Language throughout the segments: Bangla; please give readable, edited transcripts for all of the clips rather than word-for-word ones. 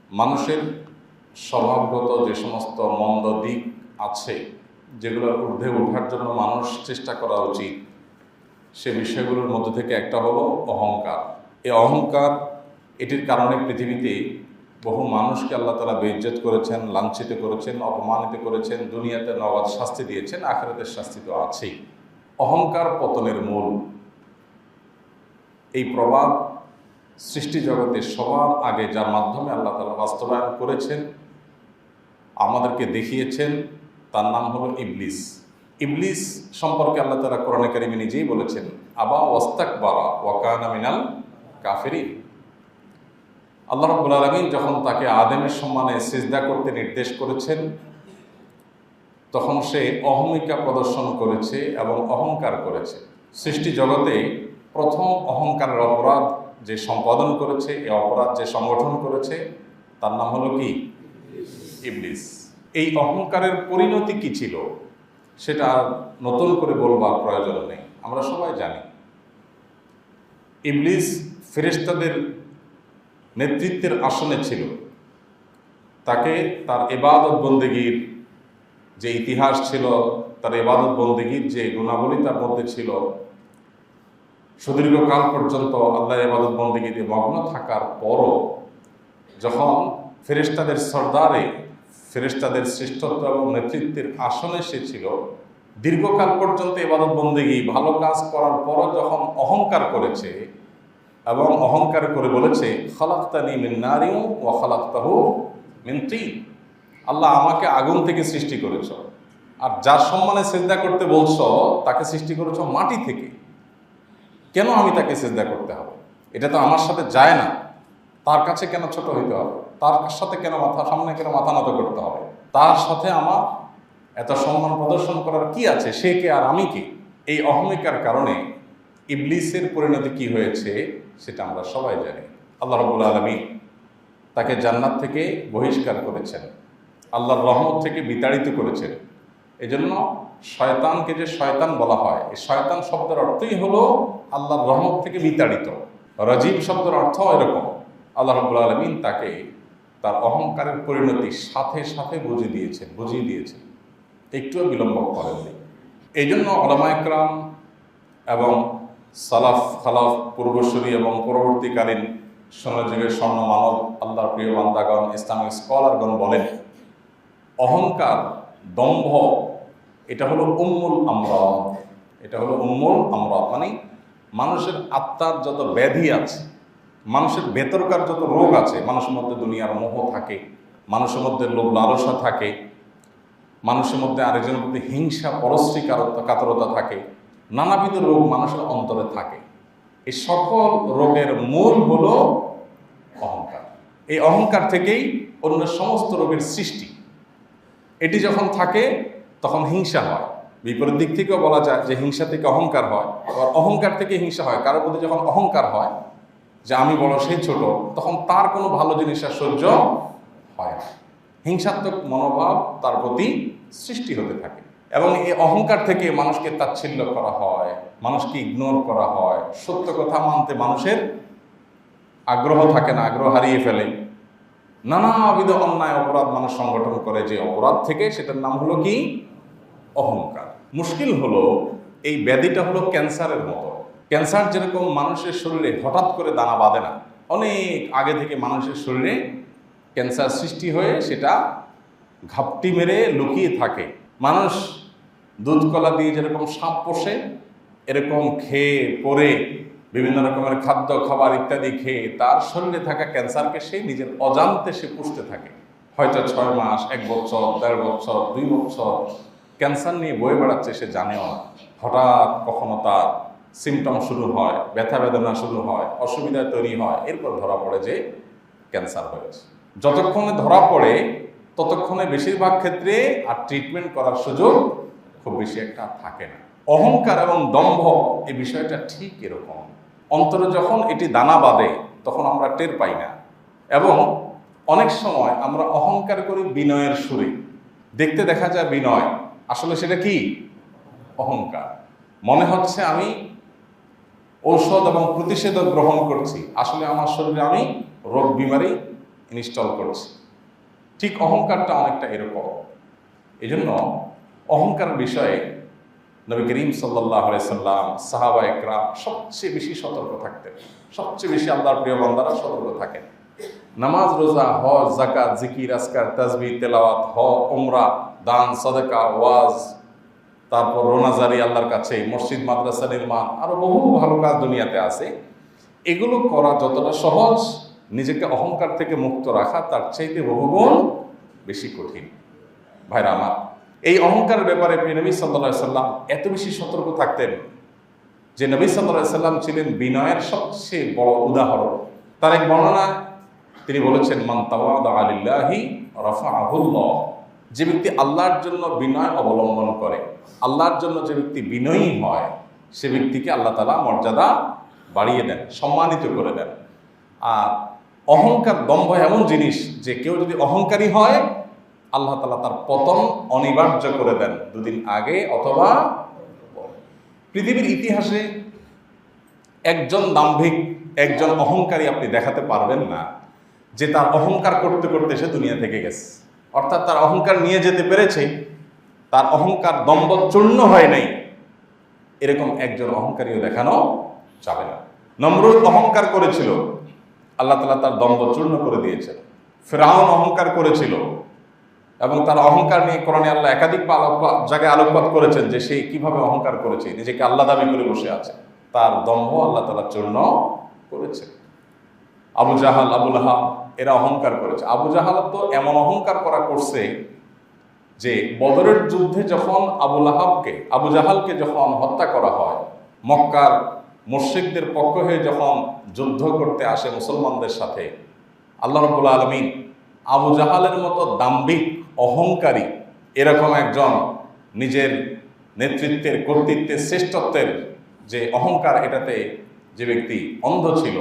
মানুষের স্বভাবগত যে সমস্ত মন্দ দিক আছে, যেগুলোর ঊর্ধ্বে ওঠার জন্য মানুষ চেষ্টা করা উচিত, সে বিষয়গুলোর মধ্যে থেকে একটা হলো অহংকার। এই অহংকার, এটির কারণে পৃথিবীতে বহু মানুষকে আল্লাহ তাআলা বেইজ্জত করেছেন, লাঞ্ছিত করেছেন, অপমানিত করেছেন, দুনিয়াতে নগদ শাস্তি দিয়েছেন, আখিরাতের শাস্তি তো আছেই। অহংকার পতনের মূল। এই প্রবাদ সৃষ্টি জগতে সবার আগে যার মাধ্যমে আল্লাহ তাআলা বাস্তবায়ন করেছেন, আমাদেরকে দেখিয়েছেন, তার নাম হলো ইবলিস। ইবলিস সম্পর্কে আল্লাহ তাআলা কোরআনে কারিমে নিজেই বলেছেন, আবা ওয়াস্তাকবারা ওয়া কানা মিনাল কাফিরিন। আল্লাহ রাব্বুল আলামিন যখন তাকে আদমের সম্মানে সিজদা করতে নির্দেশ করেছেন, তখন সে অহমিকা প্রদর্শন করেছে এবং অহংকার করেছে। সৃষ্টি জগতে প্রথম অহংকারের অপরাধ যে সম্পাদন করেছে, এই অপরাধ যে সংগঠন করেছে, তার নাম হলো কি? ইবলিস। এই অহংকারের পরিণতি কি ছিল সেটা আর নতুন করে বলবার প্রয়োজন নেই, আমরা সবাই জানি। ইবলিস ফেরেশতাদের নেতৃত্বের আসনে ছিল। তাকে তার ইবাদত বন্দেগীর যে ইতিহাস ছিল, তার ইবাদত বন্দেগীর যে গুণাবলী তার মধ্যে ছিল, সুদীর্ঘকাল পর্যন্ত আল্লাহর ইবাদত বন্দেগীতে মগ্ন থাকার পরও যখন ফেরেশতাদের সরদারে, ফেরেশতাদের শ্রেষ্ঠত্ব এবং নেতৃত্বের আসনে সে ছিল, দীর্ঘকাল পর্যন্ত ইবাদত বন্দেগী ভালো কাজ করার পরও যখন অহংকার করেছে এবং অহংকার করে বলেছে, খালাকতানি মিন নারিন ওয়া খালাকতাহু মিন তিন, আল্লাহ আমাকে আগুন থেকে সৃষ্টি করেছ, আর যার সম্মানে সিজদা করতে বলছো তাকে সৃষ্টি করেছো মাটি থেকে, কেন আমি তাকে সিজদা করতে হবে? এটা তো আমার সাথে যায় না। তার কাছে কেন ছোট হইতে হবে? তার সাথে কেন সামনে কেন মাথা নত করতে হবে? তার সাথে আমার এত সম্মান প্রদর্শন করার কি আছে? সে কে আর আমি কি? এই অহমিকার কারণে ইবলিসের পরিণতি কি হয়েছে সেটা আমরা সবাই জানি। আল্লাহ রাব্বুল আলামিন তাকে জান্নাত থেকে বহিষ্কার করেছেন, আল্লাহর রহমত থেকে বিতাড়িত করেছেন। এজন্য শয়তানকে যে শয়তান বলা হয়, এই শয়তান শব্দের অর্থই হলো আল্লাহর রহমত থেকে বিতাড়িত। রাজিম শব্দের অর্থ এরকম। আল্লাহ রাব্বুল আলামিন তাকে তার অহংকারের পরিণতি সাথে সাথে বুঝিয়ে দিয়েছেন, একটুও বিলম্ব করেননি। এই জন্য উলামায়ে কেরাম এবং সালাফ খালাফ, পূর্বসূরি এবং পরবর্তীকালীন স্বর্ণযুগের স্বর্ণ মানব, আল্লাহর প্রিয় বান্দাগণ, ইসলামিক স্কলারগণ বলেন, অহংকার, দম্ভ, এটা হলো উম্মুল আমরাদ। এটা হলো উম্মুল আমরাদ, মানে মানুষের আত্মার যত ব্যাধি আছে, মানুষের ভেতরকার যত রোগ আছে, মানুষের মধ্যে দুনিয়ার মোহ থাকে, মানুষের মধ্যে লোভ লালসা থাকে, মানুষের মধ্যে আরেকজনের প্রতি হিংসা, পরশ্রী কাতরতা থাকে, নানাবিধ রোগ মানুষের অন্তরে থাকে। এই সকল রোগের মূল হলো অহংকার। এই অহংকার থেকেই অন্য সমস্ত রোগের সৃষ্টি। এটি যখন থাকে তখন হিংসা হয়। বিপরীত দিক থেকেও বলা যায় যে হিংসা থেকে অহংকার হয়, আবার অহংকার থেকে হিংসা হয়। কারোর প্রতি যখন অহংকার হয় যে আমি বড় সে ছোট, তখন তার কোনো ভালো জিনিস আর সহ্য হয় না, হিংসাত্মক মনোভাব তার প্রতি সৃষ্টি হতে থাকে। এবং এই অহংকার থেকে মানুষকে তাচ্ছিল্য করা হয়, মানুষকে ইগনোর করা হয়, সত্য কথা মানতে মানুষের আগ্রহ থাকে না, আগ্রহ হারিয়ে ফেলে। নানাবিধ অন্যায় অপরাধ মানুষ সংগঠন করে, যে অপরাধ থেকে, সেটার নাম হলো কি? অহংকার। মুশকিল হলো এই ব্যাধিটা হলো ক্যান্সারের মতো। ক্যান্সার যেরকম মানুষের শরীরে হঠাৎ করে দানা বাঁধে না, অনেক আগে থেকে মানুষের শরীরে ক্যান্সার সৃষ্টি হয়ে সেটা ঘাপটি মেরে লুকিয়ে থাকে। মানুষ দুধ কলা দিয়ে যেরকম সাপ পোষে, এরকম খেয়ে পরে বিভিন্ন রকমের খাদ্য খাবার ইত্যাদি খেয়ে তার শরীরে থাকা ক্যান্সারকে সে নিজের অজান্তে সে পুষতে থাকে। হয়তো 6 মাস, 1 বছর, 1.5 বছর, 2 বছর ক্যান্সার নিয়ে বয়ে বেড়াচ্ছে, সে জানেও না। হঠাৎ কখনো তার সিমটম শুরু হয়, ব্যথা বেদনা শুরু হয়, অসুবিধা তৈরি হয়, এরপর ধরা পড়ে যে ক্যান্সার হয়েছে। যতক্ষণে ধরা পড়ে ততক্ষণে বেশিরভাগ ক্ষেত্রে আর ট্রিটমেন্ট করার সুযোগ খুব বেশি একটা থাকে না। অহংকার এবং দম্ভ এই বিষয়টা ঠিক এরকম। অন্তরে যখন এটি দানা বাঁধে তখন আমরা টের পাই না, এবং অনেক সময় আমরা অহংকার করি বিনয়ের সুরে। দেখতে দেখা যায় বিনয়, আসলে সেটা কি? অহংকার। মনে হচ্ছে আমি ঔষধ এবং প্রতিষেধক গ্রহণ করছি, আসলে আমার শরীরে আমি রোগ বিমারি ইনস্টল করছি। ঠিক অহংকারটা অনেকটা এরকম। এই জন্য অহংকার বিষয়ে নবী করিম সাল্লাল্লাহু আলাইহি সাল্লাম, সাহাবা একরাম সবচেয়ে বেশি সতর্ক থাকতেন। সবচেয়ে বেশি আল্লাহর প্রিয় বান্দারা সতর্ক থাকেন। নামাজ, রোজা, হজ, যাকাত, জিকির, আজকার, তাসবিহ, তেলাওয়াত, উমরা, দান, সাদাকা, ওয়াজ, তারপর রোনাজারি আল্লাহর কাছে, মসজিদ মাদ্রাসা নির্মাণ, আরো বহু ভালো কাজ দুনিয়াতে আছে। এগুলো করা যতটা সহজ, নিজেকে অহংকার থেকে মুক্ত রাখা তার চাইতে বহুগুণ বেশি কঠিন। ভাইরা আমার, এই অহংকারের ব্যাপারে নবী সাল্লাল্লাহু আলাইহি সাল্লাম এত বেশি সতর্ক থাকতেন যে নবী সাল্লাল্লাহু আলাইহি সাল্লাম ছিলেন বিনয়ের সবচেয়ে বড় উদাহরণ। তার এক বর্ণনা তিনি বলেছেন, মান তাওয়াদা লিল্লাহি রাফাআহুল্লাহ। যে ব্যক্তি আল্লাহর জন্য বিনয় অবলম্বন করে, আল্লাহর জন্য যে ব্যক্তি বিনয়ী হয়, সে ব্যক্তিকে আল্লাহ তাআলা মর্যাদা বাড়িয়ে দেন, সম্মানিত করে দেন। আর অহংকার, দম্ভ এমন জিনিস যে কেউ যদি অহংকারী হয়, আল্লাহ তাআলা তার পতন অনিবার্য করে দেন, দুদিন আগে অথবা পরে। পৃথিবীর ইতিহাসে একজন দাম্ভিক, একজন অহংকারী আপনি দেখাতে পারবেন না যে তার অহংকার করতে করতে সে দুনিয়া থেকে গেছে, অর্থাৎ তার অহংকার নিয়ে যেতে পেরেছে, তার অহংকার দম্ভ চূর্ণ হয় নাই, এরকম একজন অহংকারীও দেখানো যাবে না। নমরুদ অহংকার করেছিল, আল্লাহ তাআলা তার দম্ভ চূর্ণ করে দিয়েছেন। ফিরআউন অহংকার করেছিল এবং তার অহংকার নিয়ে কোরআনে আল্লাহ একাধিক জায়গায় আলোকপাত করেছেন যে সে কিভাবে অহংকার করেছে, নিজেকে আল্লাহ দাবি করে বসে আছে, তার দম্ভ আল্লাহ তাআলা চূর্ণ করেছে। আবু জাহাল, আবু লাহাব এরা অহংকার করেছে। আবু জাহাল তো এমন অহংকার করছে যে বদরের যুদ্ধে যখন আবু জাহালকে যখন হত্যা করা হয়, মক্কার মুশরিকদের পক্ষ হয়ে যখন যুদ্ধ করতে আসে মুসলমানদের সাথে, আল্লাহ রাব্বুল আলামিন আবু জাহালের মতো দাম্ভিক, অহংকারী, এরকম একজন নিজের নেতৃত্বের, কর্তৃত্বের, শ্রেষ্ঠত্বের যে অহংকার, এটাতে যে ব্যক্তি অন্ধ ছিল,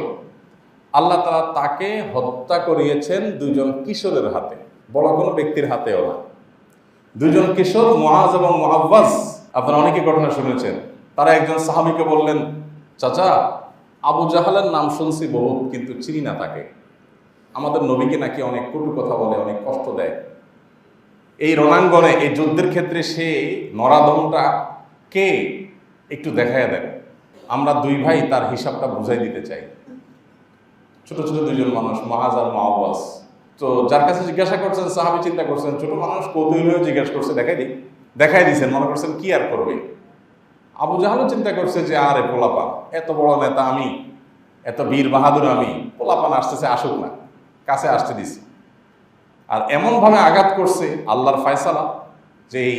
আল্লাহ তাআলা তাকে হত্যা করিয়েছেন দুজন কিশোরের হাতে, বড় কোনো ব্যক্তির হাতেও না। দুজন কিশোর, মুআজ এবং মুআওয়াজ, আপনারা অনেকে ঘটনা শুনেছেন। তারা একজন সাহাবীকে বললেন, চাচা, আবু জাহালের নাম শুনছি বহুত, কিন্তু চিনি না তাকে। আমাদের নবীকে নাকি অনেক কটু কথা বলে, অনেক কষ্ট দেয়। এই রণাঙ্গনে, এই যুদ্ধের ক্ষেত্রে সে নরাদমটা কে একটু দেখায় দেন, আমরা দুই ভাই তার হিসাবটা বুঝাই দিতে চাই। ছোট ছোট দুজন মানুষ, মুআজ আর মুআওয়াজ। তো যার কাছে জিজ্ঞাসা করছেন, সাহাবী চিন্তা করছেন, ছোট মানুষ কৌতূহল হয়ে জিজ্ঞাসা করছে, দেখাই দিয়েছেন, মনে করছেন কি আর করবে। আবু জাহালও চিন্তা করছে যে আরে পোলাপান, এত বড় নেতা আমি, এত বীর বাহাদুর আমি, পোলাপান আসতেছে, আসুক না, কাছে আসতে দিছি। আর এমনভাবে আঘাত করছে, আল্লাহর ফয়সালা যে এই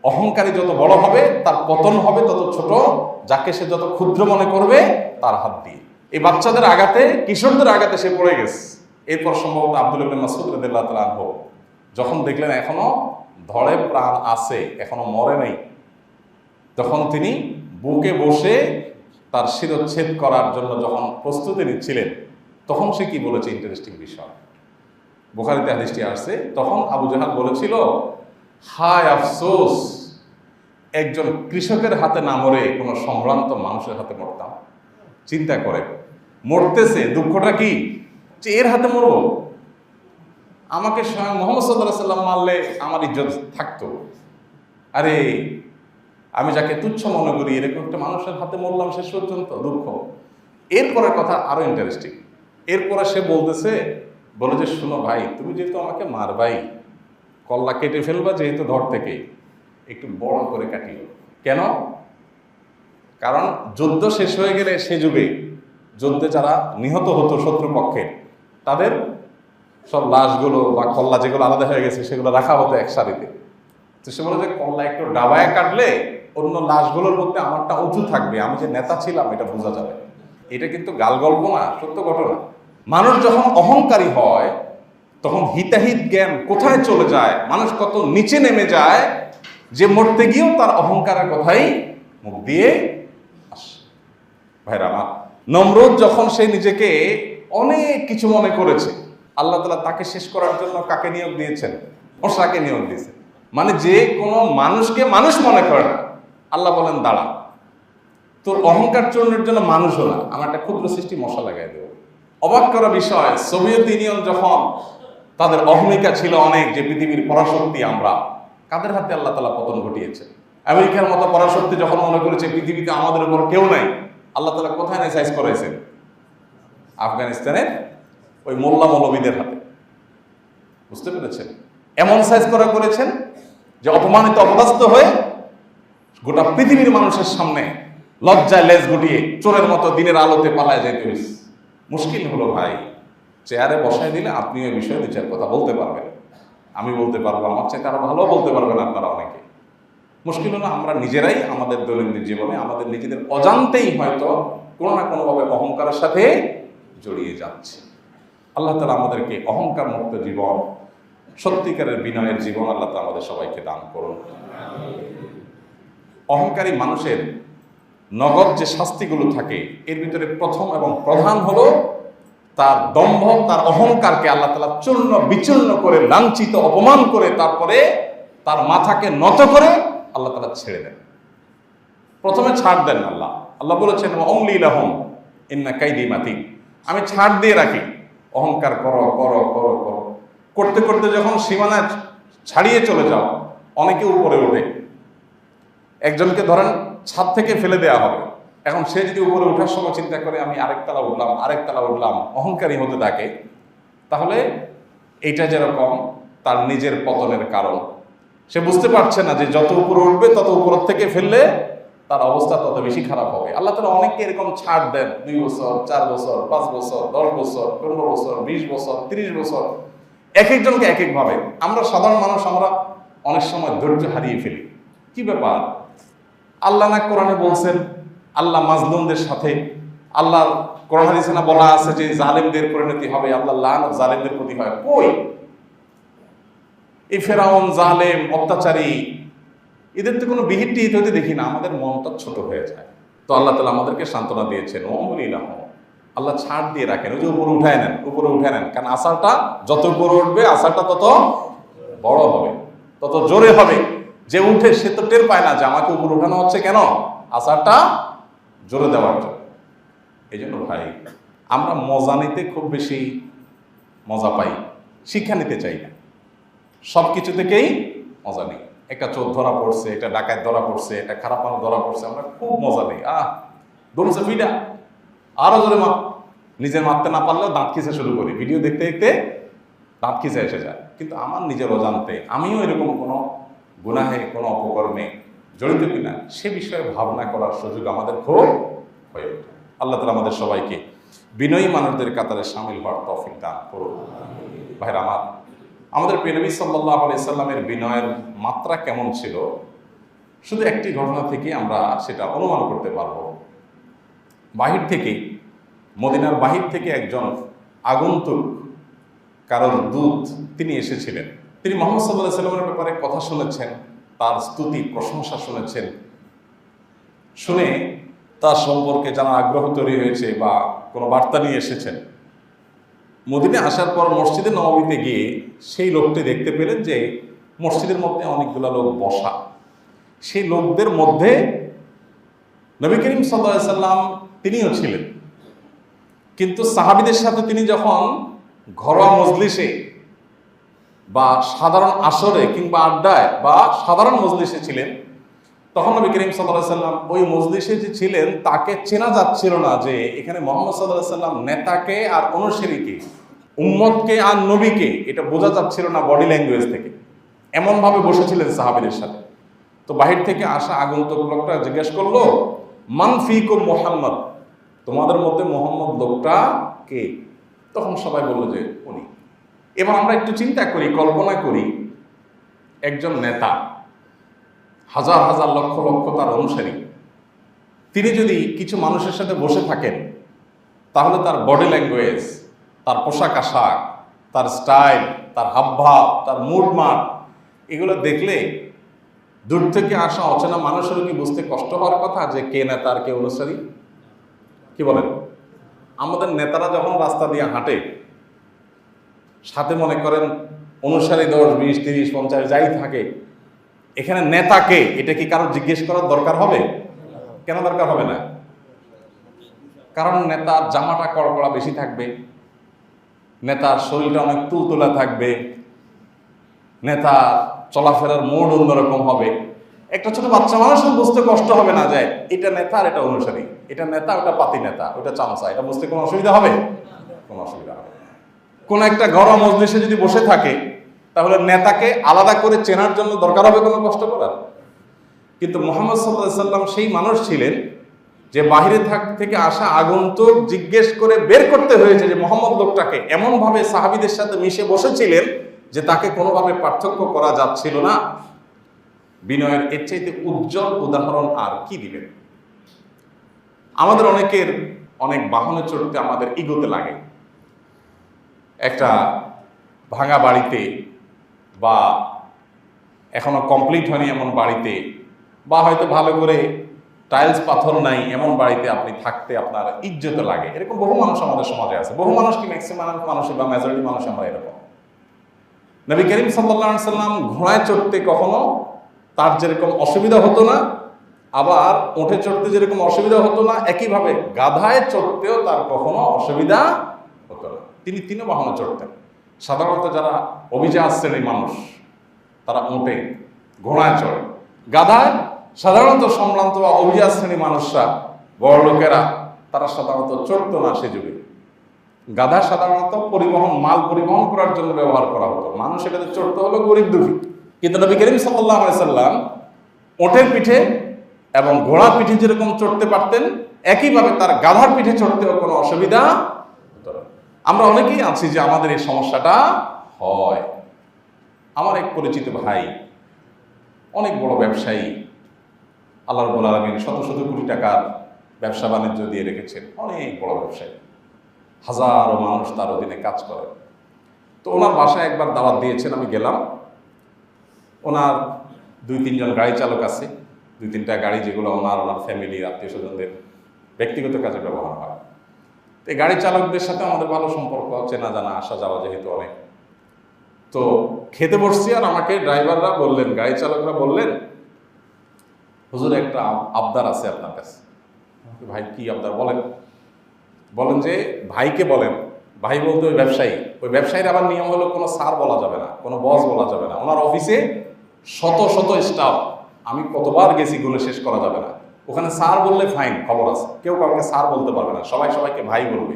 অহংকারী যত বড় হবে তার পতন হবে তত ছোট, যাকে সে যত ক্ষুদ্র মনে করবে তার হাত দিয়ে। এই বাচ্চাদের আঘাতে, কিশোরদের আঘাতে সে পড়ে গেছে। এরপর সম্ভবত আব্দুল্লাহ ইবনে মাসউদ রাদিয়াল্লাহু তাআলা আনহু যখন দেখলেন এখনো ধরে প্রাণ আছে, এখনো মরে নাই, তখন তিনি বুকে বসে তার শিরচ্ছেদ করার জন্য যখন প্রস্তুতি নিচ্ছিলেন, তখন সে কি বলেছে, ইন্টারেস্টিং বিষয়, বুখারীতে হাদিসটি আসছে। তখন আবু জাহাল বলেছিল, হায় আফসোস, একজন কৃষকের হাতে না মরে কোনো সম্ভ্রান্ত মানুষের হাতে মরতাম। চিন্তা করে, মরতেছে, দুঃখটা কি যে এর হাতে মরবো, আমাকে স্বয়ং মুহাম্মদ সাল্লাল্লাহু আলাইহি ওয়াসাল্লাম মারলে আমার ইজ্জত থাকতো, আরে আমি যাকে তুচ্ছ মনে করি এরকম একটা মানুষের হাতে মরলাম, শেষ পর্যন্ত দুঃখ। এরপরের কথা আরো ইন্টারেস্টিং। এরপরে সে বলে যে, শোনো ভাই, তুমি যেহেতু আমাকে মারবাই, কল্লা কেটে ফেলবা যেহেতু ধর থেকে, একটু বড় করে কাটিও। কেন? কারণ যুদ্ধ শেষ হয়ে গেলে সে যুগে যুদ্ধে যারা নিহত হতো শত্রুপক্ষের, তাদের সব লাশগুলো বা কল্লা যেগুলো আলাদা হয়ে গেছে সেগুলো রাখা হতো এক সারিতে। তো সে বলে যে, কল্লা একটু ডাবায় কাটলে অন্য লাশগুলোর মধ্যে আমারটা উঁচু থাকবে, আমি যে নেতা ছিলাম এটা বোঝা যাবে। এটা কিন্তু গাল গল্প না, সত্য ঘটনা। মানুষ যখন অহংকারী হয় তখন হিতাহিত জ্ঞান কোথায় চলে যায়, মানুষ কত নিচে নেমে যায়, যে মরতে গিয়েও তার অহংকারের কথাই মুখ দিয়ে আসে। ভাইরা আমার, নমরুদ যখন সে নিজেকে অনেক কিছু মনে করেছে, আল্লাহ তাআলা তাকে শেষ করার জন্য কাকে নিয়োগ দিয়েছেন? মশাকে নিয়োগ দিয়েছেন। মানে যে কোনো মানুষকে মানুষ মনে করে না, আল্লাহ বলেন দাঁড়া, তোর অহংকার চূর্ণের জন্য মানুষও না, আমার একটা ক্ষুদ্র সৃষ্টি মশা লাগাই দেবো। অবাক করা বিষয়, সোভিয়েত ইউনিয়ন যখন তাদের অহমিকা ছিল অনেক যে পৃথিবীর পরাশক্তি আমরা, কাদের হাতে আল্লাহ তাআলা পতন ঘটিয়েছে? আমেরিকার মতো পরাশক্তি যখন মনে করেছে পৃথিবীতে আমাদের উপর কেউ নাই, আল্লাহ তাআলা কোথায় সাইজ করাইছেন? আফগানিস্তানের ওই মোল্লা মৌলবীদের হাতে। বুঝতে পেরেছেন? এমন সাইজ করেছেন যে অপমানিত অপদস্থ হয়ে গোটা পৃথিবীর মানুষের সামনে লজ্জায় লেজ গুটিয়ে চোরের মতো দিনের আলোতে পালায় যেতে হয়েছে। মুশকিল হলো ভাই, চেয়ারে বসায় দিলে আপনি ওই বিষয়ে দু চার কথা বলতে পারবেন, আমি বলতে পারবো, আমার চাইতে আরো ভালো বলতে পারবেন আপনারা অনেকে। মুশকিল হলো আমরা নিজেরাই আমাদের দৈনন্দিন জীবনে আমাদের নিজেদের অজান্তেই হয়তো কোনো না কোনোভাবে অহংকারের সাথে জড়িয়ে যাচ্ছে। আল্লাহ তাআলা আমাদেরকে অহংকার মুক্ত জীবন, সত্যিকারের বিনয়ের জীবন আল্লাহ তাআলা আমাদের সবাইকে দান করুন। অহংকারী মানুষের নগদ যে শাস্তিগুলো থাকে এর ভিতরে প্রথম এবং প্রধান হলো তার দম্ভ, তার অহংকারকে আল্লাহ তাআলা চূর্ণ বিচূর্ণ করে, লাঞ্ছিত অপমান করে তারপরে তার মাথাকে নত করে আল্লাহ তাআলা ছেড়ে দেন। প্রথমে ছাড় দেন আল্লাহ। আল্লাহ বলেছেন ওয়ামলি লাহুম ইন্না কাইদি মাতিন, আমি ছাড় দিয়ে রাখি। অহংকার করো করো করো করো করতে করতে যখন সীমানা ছাড়িয়ে চলে যাও, অনেকে উপরে ওঠে। একজনকে ধরেন ছাদ থেকে ফেলে দেওয়া হবে, এখন সে যদি উপরে ওঠার সময় চিন্তা করে আমি আরেক তালা উঠলাম, অহংকারী হতে থাকে, তাহলে এইটা যেরকম তার নিজের পতনের কারণ। সে বুঝতে পারছে না যে যত উপরে উঠবে তত উপর থেকে ফেললে তার অবস্থা তত বেশি খারাপ হবে। আল্লাহ তাআলা অনেককে এরকম ছাড় দেন, 2 বছর 4 বছর 5 বছর 10 বছর 15 বছর 20 বছর 30 বছর, এক একজনকে এক এক ভাবে। আমরা সাধারণ মানুষ, আমরা অনেক সময় ধৈর্য হারিয়ে ফেলি। কি ব্যাপার? আল্লাহ না কোরআনে বলছেন আল্লাহ মাজলুমদের সাথে, আল্লাহ কোরআন হাদিসে না বলা আছে যে জালেমদের পরিণতি হবে, আল্লাহ লানত জালেমদের প্রতি হয়। কই? এই ফেরাউন, জালেম, অত্যাচারী, এদের তো কোনো বিহিত টিহিত হইতে দেখি না, আমাদের মনটা ছোট হয়ে যায়। তো আল্লাহ তাআলা আমাদেরকে সান্ত্বনা দিয়েছেন, ওমলিলাহ, আল্লাহ ছাড় দিয়ে রাখেন, ওই যে উপরে উঠায় নেন, উপরে উঠায় নেন, কারণ আসারটা যত উপরে উঠবে আসারটা তত বড় হবে, তত জোরে হবে। যে উঠে সে তো টের পায় না যে আমাকে উপরে উঠানো হচ্ছে কেন, আসারটা জোরে দেওয়ার জন্য। এই জন্য ভাই, আমরা মজা নিতে খুব বেশি মজা পাই, শিক্ষা নিতে চাই না। সব কিছু থেকেই মজা নেই। একটা চোর ধরা পড়ছে, একটা ডাকাত ধরা পড়ছে, একটা খারাপ মানুষ ধরা পড়ছে, আমরা খুব মজা নেই। দৌড়ছে ফিডা, আরো জোরে মাপ। নিজের মারতে না পারলেও দাঁত খিচে শুরু করি, ভিডিও দেখতে দেখতে দাঁত খিচে এসে যায়। কিন্তু আমার নিজের অজান্তে আমিও এরকম কোনো গুনাহে, কোনো অপকর্মে জড়িত কিনা সে বিষয়ে ভাবনা করার সুযোগ আমাদের খুব হয়ে ওঠে। আল্লাহ তাআলা আমাদের সবাইকে বিনয়ী মানুষদের কাতারে শামিল হওয়ার তৌফিক দান করুন। ভাইরা আমার, আমাদের প্রিয় নবী সাল্লাল্লাহু আলাইহি সাল্লামের বিনয়ের মাত্রা কেমন ছিল শুধু একটি ঘটনা থেকে আমরা সেটা অনুমান করতে পারবো। বাহির থেকে, মদিনার বাহির থেকে একজন আগন্তুক, কারোর দূত, তিনি এসেছিলেন। তিনি মুহাম্মদ সাল্লাল্লাহু আলাইহি সাল্লামের ব্যাপারে কথা শুনেছেন, তার স্তুতি প্রশংসা শুনেছেন। শুনে তার সম্পর্কে জানার আগ্রহ তৈরি হয়েছে বা কোনো বার্তা নিয়ে এসেছেন। মদিনায় আসার পর মসজিদে নববীতে গিয়ে সেই লোকটি দেখতে পেলেন যে মসজিদের মধ্যে অনেকগুলো লোক বসা। সেই লোকদের মধ্যে নবী করিম সাল্লাল্লাহু আলাইহি সাল্লাম তিনিও ছিলেন। কিন্তু সাহাবীদের সাথে তিনি যখন ঘরোয়া মজলিসে বা সাধারণ আসরে কিংবা আড্ডায় বা সাধারণ মজলিসে ছিলেন, তখন নবী করিম সাল্লাল্লাহু আলাইহি সাল্লাম ওই মজলিসে যে ছিলেন তাকে চেনা যাচ্ছিল না যে এখানে মুহাম্মদ সাল্লাল্লাহু আলাইহি সাল্লাম নেতাকে আর অনুসারীকে, উম্মতকে আর নবীকে, এটা বোঝা যাচ্ছিল না বডি ল্যাঙ্গুয়েজ থেকে। এমনভাবে বসেছিলেন সাহাবীদের সাথে। তো বাহির থেকে আসা আগন্তুক লোকটা জিজ্ঞেস করলো, মান ফিকুম মুহাম্মদ, তোমাদের মধ্যে মুহাম্মদ লোকটা কে? তখন সবাই বলল যে উনি। এবার আমরা একটু চিন্তা করি, কল্পনা করি, একজন নেতা, হাজার হাজার লক্ষ লক্ষ তার অনুসারী, তিনি যদি কিছু মানুষের সাথে বসে থাকেন, তাহলে তার বডি ল্যাঙ্গুয়েজ, তার পোশাক আশাক, তার স্টাইল, তার হাবভাব, তার মুডমাট, এগুলো দেখলে দূর থেকে আসা অচেনা মানুষেরও কি বুঝতে কষ্ট হওয়ার কথা যে কে নেতা আর কে অনুসারী? কি বলেন? আমাদের নেতারা যখন রাস্তা দিয়ে হাঁটে, সাথে মনে করেন অনুসারী 10, 20, 30, 50 যাই থাকে, এখানে নেতাকে এটা কি কারো জিজ্ঞেস করার দরকার হবে? কেন দরকার হবে না? কারণ নেতার জামাটা কড়কড়া বেশি থাকবে, নেতার শরীরটা অনেক তুলতুলা থাকবে, নেতা চলাফেরার মোড অন্যরকম হবে। একটা ছোট বাচ্চা মানুষের বুঝতে কষ্ট হবে না যে এটা নেতা আর এটা অনুসারী, এটা নেতা ওটা পাতি নেতা ওটা চামচা, এটা বুঝতে কোনো অসুবিধা হবে? কোনো অসুবিধা হবে। কোন একটা ঘরোয়া মজলিসে যদি বসে থাকে তাহলে নেতাকে আলাদা করে চেনার জন্য দরকার হবে কোনো কষ্ট করার? কিন্তু মুহাম্মদ সাল্লাল্লাহু আলাইহি সাল্লাম সেই মানুষ ছিলেন যে বাহিরে থেকে আসা আগন্তুক জিজ্ঞেস করে বের করতে হয়েছে যে মোহাম্মদ লোকটাকে, এমনভাবে সাহাবীদের সাথে মিশে বসেছিলেন যে তাকে কোনোভাবে পার্থক্য করা যাচ্ছিল না। বিনয়ের এর চাইতে উজ্জ্বল উদাহরণ আর কি দিবেন? আমাদের অনেকের অনেক বাহনে চড়তে আমাদের ইগোতে লাগে। একটা ভাঙা বাড়িতে বা এখনো কমপ্লিট হয়নি এমন বাড়িতে, বা হয়তো ভালো করে টাইলস পাথর নাই এমন বাড়িতে আপনি থাকতে আপনার ইজ্জত লাগে। এরকম বহু মানুষ আমাদের সমাজে আছে। বহু মানুষ কি, ম্যাক্সিমাম মানুষ বা মেজরিটি মানুষ আমরা এরকম। নবী করিম সাল্লাল্লাহু আলাইহি সাল্লাম ঘোড়ায় চড়তে কখনো তার যেরকম অসুবিধা হতো না, আবার উঠে চড়তে যেরকম অসুবিধা হতো না, একইভাবে গাধায় চড়তেও তার কখনো অসুবিধা হতো না। তিনি তিনও বাহনে চড়তেন। সাধারণত যারা অভিজাত শ্রেণীর মানুষ তারা উঠে, ঘোড়ায় চড়ে। গাধায় সাধারণত সম্ভ্রান্ত বা অভিজাত শ্রেণীর মানুষরা, বড় লোকেরা, তারা সাধারণত চড়তো না সে যুগে। গাধা সাধারণত পরিবহন, মাল পরিবহন করার জন্য ব্যবহার করা হতো। মানুষ এটাতে চড়তে হলো গরিব দুঃখী। কিন্তু নবী করিম সাল্লাল্লাহু আলাইহি সাল্লাম ওটের পিঠে এবং ঘোড়ার পিঠে যেরকম চড়তে পারতেন, একইভাবে তার গাধার পিঠে চড়তেও কোনো অসুবিধা হতো না। আমরা অনেকেই আছি যে আমাদের এই সমস্যাটা হয়। আমার এক পরিচিত ভাই, অনেক বড় ব্যবসায়ী, আল্লাহ রাব্বুল আলামিন শত শত কোটি টাকার ব্যবসা বাণিজ্য দিয়ে রেখেছেন, অনেক বড় ব্যবসায়ী, হাজারো মানুষ তার অধীনে কাজ করে। তো ওনার বাসায় একবার দাওয়াত দিয়েছেন, আমি গেলাম। ওনার 2-3 জন গাড়ি চালক আছে, 2-3টা গাড়ি যেগুলো ওনার ফ্যামিলির আত্মীয় স্বজনদের ব্যক্তিগত কাজে ব্যবহার হয়। তো এই গাড়ি চালকদের সাথে আমাদের ভালো সম্পর্ক, চেনা জানা, আসা যাওয়া যেহেতু অনেক। তো খেতে বসছি, আর আমাকে ড্রাইভাররা বললেন, গাড়ি চালকরা বললেন, হুজুর একটা আবদার আছে আপনার কাছে। ভাই কি আবদার বলেন? বলেন যে ভাইকে বলেন, ভাই বলতে ওই ব্যবসায়ী, ওই ব্যবসায়ীর আবার নিয়ম হলো কোনো স্যার বলা যাবে না, কোনো বস বলা যাবে না। ওনার অফিসে শত শত স্টাফ, আমি কতবার গেছি গুলো শেষ করা যাবে না। ওখানে স্যার বললে ফাইন, খবর আছে, কেউ কাউকে স্যার বলতে পারবে না, সবাই সবাইকে ভাই বলবে,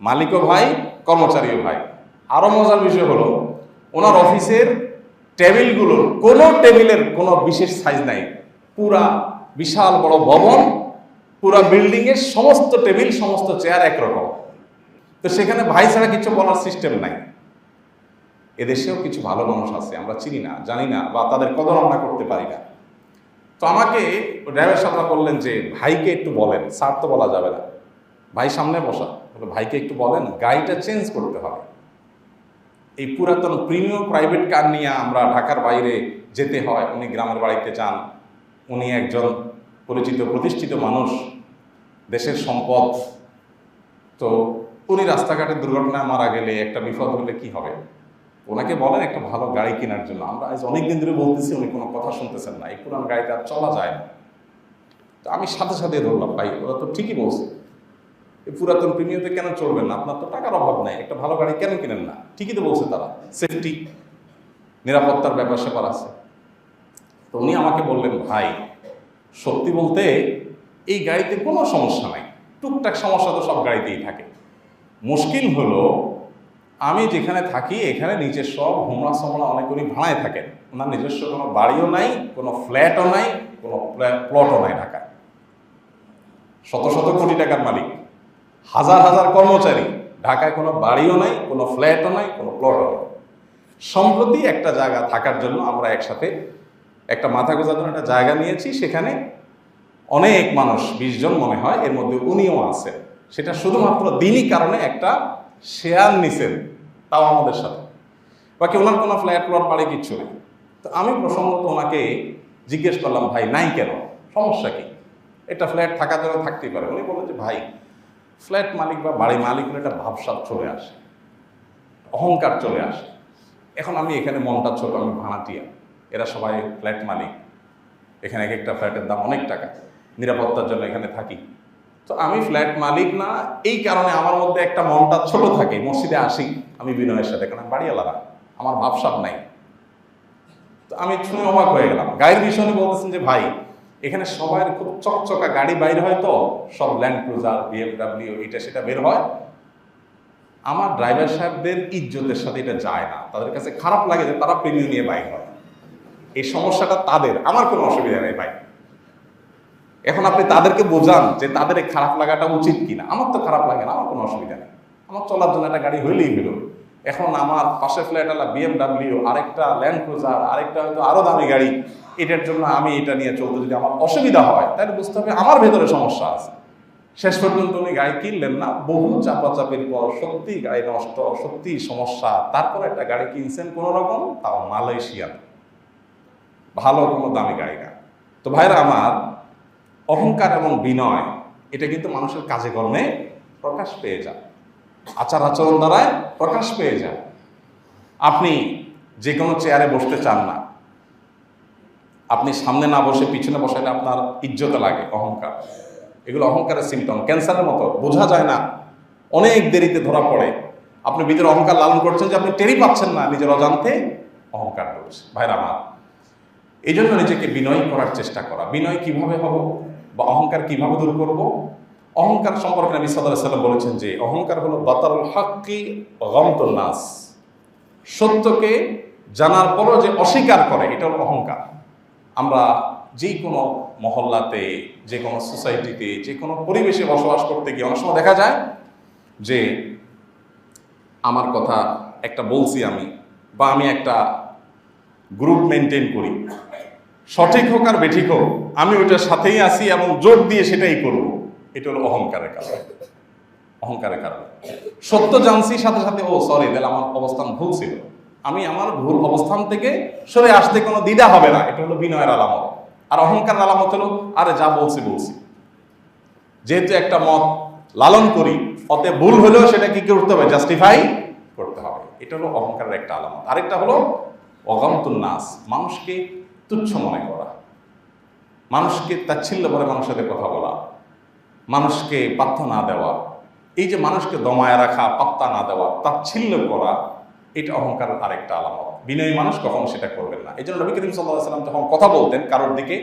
মালিকও ভাই, কর্মচারীও ভাই। আরো মজার বিষয় হলো ওনার অফিসের টেবিলগুলোর কোনো টেবিলের কোনো বিশেষ সাইজ নাই। পুরা বিশাল বড় ভবন, পুরা বিল্ডিং এর সমস্ত টেবিল, সমস্ত চেয়ার একরকম। তো সেখানে ভাই ছাড়া কিছু বলার সিস্টেম নাই। এদেশেও কিছু ভালো মানুষ আছে, আমরা চিনি না, জানি না, বা তাদের কদর আমরা করতে পারি না। তো আমাকে ড্রাইভার সাহেবরা বললেন যে ভাইকে একটু বলেন, স্যার তো বলা যাবে না, ভাই সামনে বসা, ভাইকে একটু বলেন গাড়িটা চেঞ্জ করতে হবে। এই পুরাতন প্রিমিয়াম প্রাইভেট কার নিয়ে আমরা ঢাকার বাইরে যেতে হয়, উনি গ্রামের বাড়িতে যান, উনি একজন পরিচিত প্রতিষ্ঠিত মানুষ, দেশের সম্পদ। তো উনি রাস্তাঘাটে দুর্ঘটনায় মারা গেলে, একটা বিপদ হলে কি হবে? ওনাকে বলেন একটা ভালো গাড়ি কেনার জন্য। আমরা আজ অনেকদিন ধরে বলতেছি, উনি কোনো কথা শুনতেছেন না, এই পুরান গাড়িটা চলা যায় না। তো আমি সাথে সাথে ধরলাম, ভাই ওরা তো ঠিকই বলছে, এই পুরাতন প্রিমিয়ামে কেন চলবেন না? আপনার তো টাকার অভাব নাই, একটা ভালো গাড়ি কেন কিনেন না? ঠিকই তো বলছে তারা, সেফটি, নিরাপত্তার ব্যাপার স্যাপার আছে। তো উনি আমাকে বললেন, ভাই সত্যি বলতে এই গাড়িতে কোনো সমস্যা নাই, টুকটাক সমস্যা তো সব গাড়িতেই থাকে। মুশকিল হলো আমি যেখানে থাকি এখানে নিচের সব হোমরা সমরা অনেক উনি ভাড়ায় থাকেন। ওনার নিজস্ব কোনো বাড়িও নাই, কোনো ফ্ল্যাটও নাই, কোনো প্লটও নাই ঢাকায়। শত শত কোটি টাকার মালিক, হাজার হাজার কর্মচারী, ঢাকায় কোনো বাড়িও নাই, কোনো ফ্ল্যাটও নাই, কোনো প্লটও নাই। সম্প্রতি একটা জায়গা থাকার জন্য আমরা একসাথে একটা মাথা গোঁজার জন্য একটা জায়গা নিয়েছি। সেখানে অনেক মানুষ, 20 জন মনে হয়, এর মধ্যে উনিও আছেন। সেটা শুধুমাত্র দিনই কারণে একটা শেয়ার নিছেন, তাও আমাদের সাথে। বাকি ওনার কোনো ফ্ল্যাট প্লট বাড়ি কিচ্ছু নেই। তো আমি প্রসঙ্গত ওনাকে জিজ্ঞেস করলাম, ভাই নাই কেন, সমস্যা কি? একটা ফ্ল্যাট থাকার জন্য থাকতেই পারে। উনি বললেন যে ভাই ফ্ল্যাট মালিক বা বাড়ি মালিকের একটা ভাবসাব চলে আসে, অহংকার চলে আসে। এখন আমি এখানে মনটা ছোট, আমি ভাড়াটিয়া, এরা সবাই ফ্ল্যাট মালিক, এখানে এক একটা ফ্ল্যাটের দাম অনেক টাকা, নিরাপত্তার জন্য এখানে থাকি। তো আমি ফ্ল্যাট মালিক না, এই কারণে আমার মধ্যে একটা মনটা ছোট থাকে। মসজিদে আসি আমি বিনয়ের সাথে, কারণ বাড়িওয়ালারা, আমার ভাবসাব নাই। তো আমি শুনে অবাক হয়ে গেলাম। গাড়ির বিষয়ে বলতেছেন যে ভাই এখানে সবাই খুব চকচকা গাড়ি বাইরে হয়, তো সব ল্যান্ড ক্রুজার, BMW, এটা সেটা বের হয়। আমার ড্রাইভার সাহেবদের ইজ্জতের সাথে এটা যায় না, তাদের কাছে খারাপ লাগে যে তারা প্রিমিয়াম নিয়ে বাইক হয়। এই সমস্যাটা তাদের, আমার কোনো অসুবিধা নেই ভাই। এখন আপনি তাদেরকে বোঝান যে তাদের এই খারাপ লাগাটা উচিত কিনা। আমার তো খারাপ লাগে না, আমার কোনো অসুবিধা নেই, আমার চলার জন্য একটা গাড়ি হইলেই হলো। এখন আমার পাশে ফ্ল্যাটওয়ালা BMW, আরেকটা ল্যান্ড ক্রুজার, আরেকটা হয়তো আরো দামি গাড়ি, এটার জন্য আমি এটা নিয়ে চলতে যদি আমার অসুবিধা হয়, তাহলে বুঝতে হবে আমার ভেতরে সমস্যা আছে। শেষ পর্যন্ত উনি গাড়ি কিনলেন না, বহু চাপাচাপির পর সত্যি গাড়ি নষ্ট, সত্যি সমস্যা, তারপর একটা গাড়ি কিনছেন কোন রকম, তাও মালয়েশিয়ান, ভালো কোনো দামি গাড়ি না। তো ভাইরা আমার, অহংকার এবং বিনয় এটা কিন্তু মানুষের কাজে কর্মে প্রকাশ পেয়ে যায়, আচার আচরণ দ্বারায় প্রকাশ পেয়ে যায়। আপনি যে কোনো চেয়ারে বসতে চান না, আপনি সামনে না বসে পিছনে বসাইলে আপনার ইজ্জতে লাগে, অহংকার। এগুলো অহংকারের সিমটম, ক্যান্সারের মতো, বোঝা যায় না, অনেক দেরিতে ধরা পড়ে। আপনি ভিতরে অহংকার লালন করছেন যে আপনি টেরই পাচ্ছেন না, নিজের অজান্তে অহংকার করছে। ভাইরা আমার, এই জন্য নিজেকে বিনয়ী করার চেষ্টা করা। বিনয় কিভাবে হব বা অহংকার কিভাবে দূর করব? অহংকার সম্পর্কে নবী সাল্লাল্লাহু আলাইহি ওয়াসাল্লাম বলেছেন যে অহংকার হলো বাতারুল হাক্কি গামতুন নাস, সত্যকে জানার পরও যে অস্বীকার করে, এটা হলো অহংকার। আমরা যে কোনো মহল্লাতে, যে কোনো সোসাইটিতে, যে কোনো পরিবেশে বসবাস করতে গিয়ে অনেক সময় দেখা যায় যে আমার কথা একটা বলছি আমি, বা আমি একটা গ্রুপ মেনটেন করি, সঠিক হোক আর বেঠিক হোক আমি ওইটার সাথেই আসি এবং জোর দিয়ে সেটাই করব। এটা হলো অহংকারের কারণ। অহংকারের কারণ সত্য জানছি, সাথে সাথে ও সরি, তাহলে আমার অবস্থান ভুল ছিল, আমি আমার ভুল অবস্থান থেকে সরে আসতে কোনো দ্বিধা হবে না। এটা হলো বিনয়ের আলামত। আর অহংকারের আলামত হলো আরে যা বলছি বলছি, যেহেতু একটা মত লালন করি, অতে ভুল হলেও সেটা কি করতে হবে, জাস্টিফাই করতে হবে। এটা হলো অহংকারের একটা আলামত। আরেকটা হলো অগমতুন নাস, মানুষকে তুচ্ছ মনে করা, মানুষকে তাচ্ছিল্য করে মানুষের সাথে কথা বলা, মানুষকে পাত্তা না দেওয়া। এই যে মানুষকে দমায় রাখা, পাত্তা না দেওয়া, তাচ্ছিল্য করা, এটা অহংকারের আরেকটা আলামত। বিনয়ী মানুষ কখনো সেটা করবেন না। এই জন্য নবী করিম সাল্লাল্লাহু আলাইহি ওয়াসাল্লাম যখন কথা বলতেন, কারোর দিকে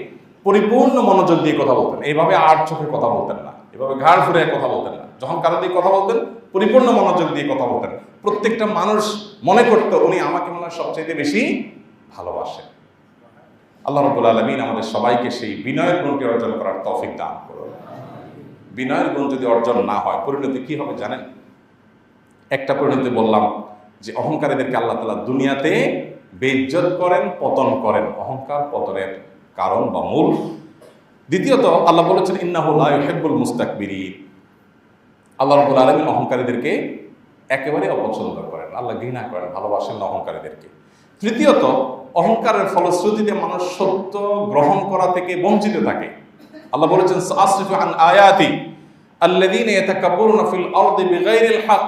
পরিপূর্ণ মনোযোগ দিয়ে কথা বলতেন, এইভাবে আর চোখে কথা বলতেন না, এভাবে ঘাড় ঘুরে কথা বলতেন না। যখন কারোর দিকে কথা বলতেন, পরিপূর্ণ মনোযোগ দিয়ে কথা বলতেন। প্রত্যেকটা মানুষ মনে করতো উনি আমাকে মনে হয় সবচেয়ে বেশি ভালোবাসেন। আল্লাহ রাব্বুল আলামিন আমাদের সবাইকে সেই বিনয়ের গুণটি অর্জন করার তৌফিক দান করুন। বিনয়ের গুণ যদি অর্জন না হয়, পরিণতি কি হবে জানেন? একটা পরিণতি বললাম যে অহংকারীদেরকে আল্লাহ তাআলা দুনিয়াতে বেইজ্জত করেন, পতন করেন। অহংকার পতনের কারণ বা মূল। দ্বিতীয়ত আল্লাহ বলেছেন ইন্নাহু লা ইউহিব্বুল মুস্তাকবিরিন, আল্লাহ রাব্বুল আলামিন অহংকারীদেরকে একেবারে অপছন্দ করেন, আল্লাহ ঘৃণা করেন, ভালোবাসেন না অহংকারীদেরকে। তৃতীয়ত অহংকারের ফলশ্রুতিতে মানুষ সত্য গ্রহণ করা থেকে বঞ্চিত থাকে। আল্লাহ বলেছেন সাসরিফু আন আয়াতি আল্লাযীনা ইয়াতাকাব্বারুনা ফিল আরদি বিগাইরিল হক,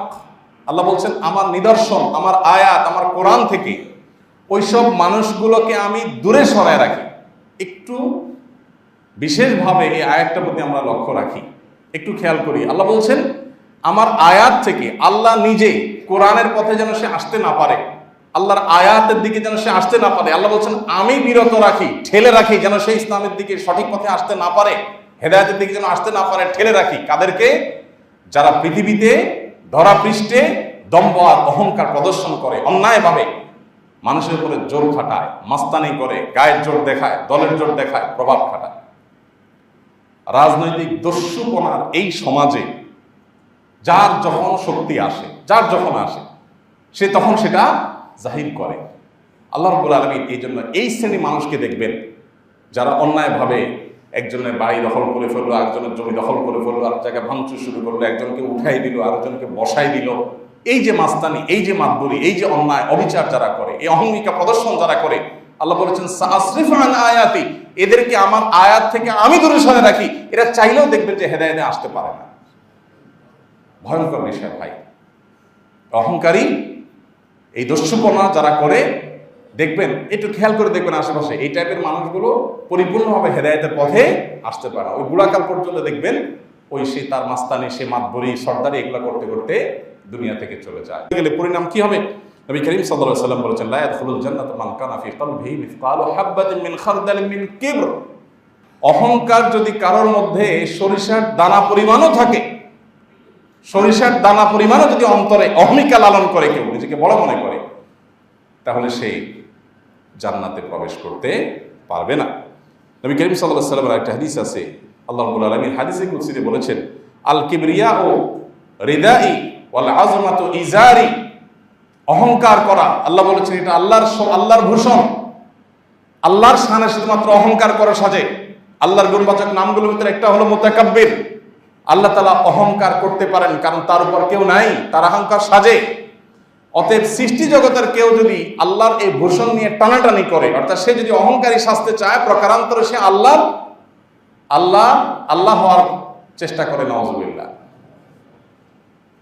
আল্লাহ বলছেন আমার নিদর্শন, আমার আয়াত, আমার কোরআন থেকে ওইসব মানুষগুলোকে আমি দূরে সরায় রাখি। একটু বিশেষভাবে এই আয়াতটার প্রতি আমরা লক্ষ্য রাখি, একটু খেয়াল করি। আল্লাহ বলছেন আমার আয়াত থেকে, আল্লাহ নিজে কোরআনের পথে যেন সে আসতে না পারে, আল্লাহর আয়াতের দিকে যেন সে আসতে না পারে। আল্লাহ বলছেন আমি বিরত রাখি, ঠেলে রাখি, যেন সে ইসলামের দিকে সঠিক পথে আসতে না পারে, হেদায়েতের দিকে যেন আসতে না পারে, ঠেলে রাখি। কাদেরকে? যারা পৃথিবীতে ধরা পৃষ্ঠে দম্ভ আর অহংকার প্রদর্শন করে, অন্যায়ভাবে মানুষের উপরে জোর খাটায়, মাস্তানি করে, গায়ের জোর দেখায়, দলের জোর দেখায়, প্রভাব খাটায়। রাজনৈতিক দস্যুপনার এই সমাজে যার যখন শক্তি আসে, যার যখন আসে, সে তখন সেটা জাহির করে। আল্লাহ রাব্বুল আলামিন এই জন্য এই শ্রেণী মানুষকে দেখবেন যারা অন্যায়ভাবে একজনের বাড়ি দখল করে ফেললো, একজনের জমি দখল করে ফেললো, আর জায়গায় ভাঙচুর শুরু করলো, একজনকে উঠাই দিল, আরেকজনকে বসাই দিল। এই যে মাস্তানি, এই যে মাতবুরি, এই যে অন্যায় অবিচার যারা করে, এই অহংকার প্রদর্শন যারা করে, আল্লাহ বলেছেন সাসরিফু আন আয়াতি, এদেরকে আমার আয়াত থেকে আমি দূরে সরে রাখি। এরা চাইলেও দেখবেন যে হেদায়েতে আসতে পারে না। ভয়ঙ্কর বিষয় ভাই। অহংকারী এই দস্যুপনা যারা করে, দেখবেন, একটু খেয়াল করে দেখবেন আশেপাশে, এই টাইপের মানুষগুলো পরিপূর্ণভাবে হেদায়েতের পথে আসতে পারে না। ওই বুড়াকাল পর্যন্ত দেখবেন ওই সে তার মাস্তানি, সে মাতবরি, সর্দারি এগুলো করতে করতে দুনিয়া থেকে চলে যায়। গেলে পরিণাম কি হবে? নবী করিম সাল্লাল্লাহু আলাইহি ওয়াসাল্লাম বলেছেন, লা ইয়াদখুলুল জান্নাতা মান কানা ফি কলবিহি মিসকালু হাববাতিন মিন খারদালিন মিন কিবর। অহংকার যদি কারোর মধ্যে সরিষার দানা পরিমাণও থাকে, সরিষার দানা পরিমাণও যদি অন্তরে অহমিকা লালন করে, কেউ নিজেকে বড় মনে করে, তাহলে সেই জান্নাতে প্রবেশ করতে পারবে না। নবী করিম সাল্লাল্লাহু আলাইহি ওয়াসাল্লামের একটা হাদিস আছে, আল্লাহ রাব্বুল আলামিন হাদিসে কুদসিতে বলেছেন, আল কিবরিয়াউ রিদাই ওয়াল আযমাতু ইজারি। অহংকার করা, আল্লাহ বলেছেন এটা আল্লাহর ভূষণ, আল্লাহর শানে শুধুমাত্র অহংকার করা সাজে। আল্লাহর গুণবাচক নামগুলোর ভিতরে একটা হলো মুতাকাব্বির। আল্লাহ তাআলা অহংকার করতে পারেন, কারণ তার উপর কেউ নাই, তার অহংকার সাজে। অতএব সৃষ্টি জগতের কেউ যদি আল্লাহর এই ভূষণ নিয়ে টানাটানি করে, অর্থাৎ সে যদি অহংকারী সাজতে চায়, প্রকারান্তরে সে আল্লাহ হওয়ার চেষ্টা করে, নাউযুবিল্লাহ।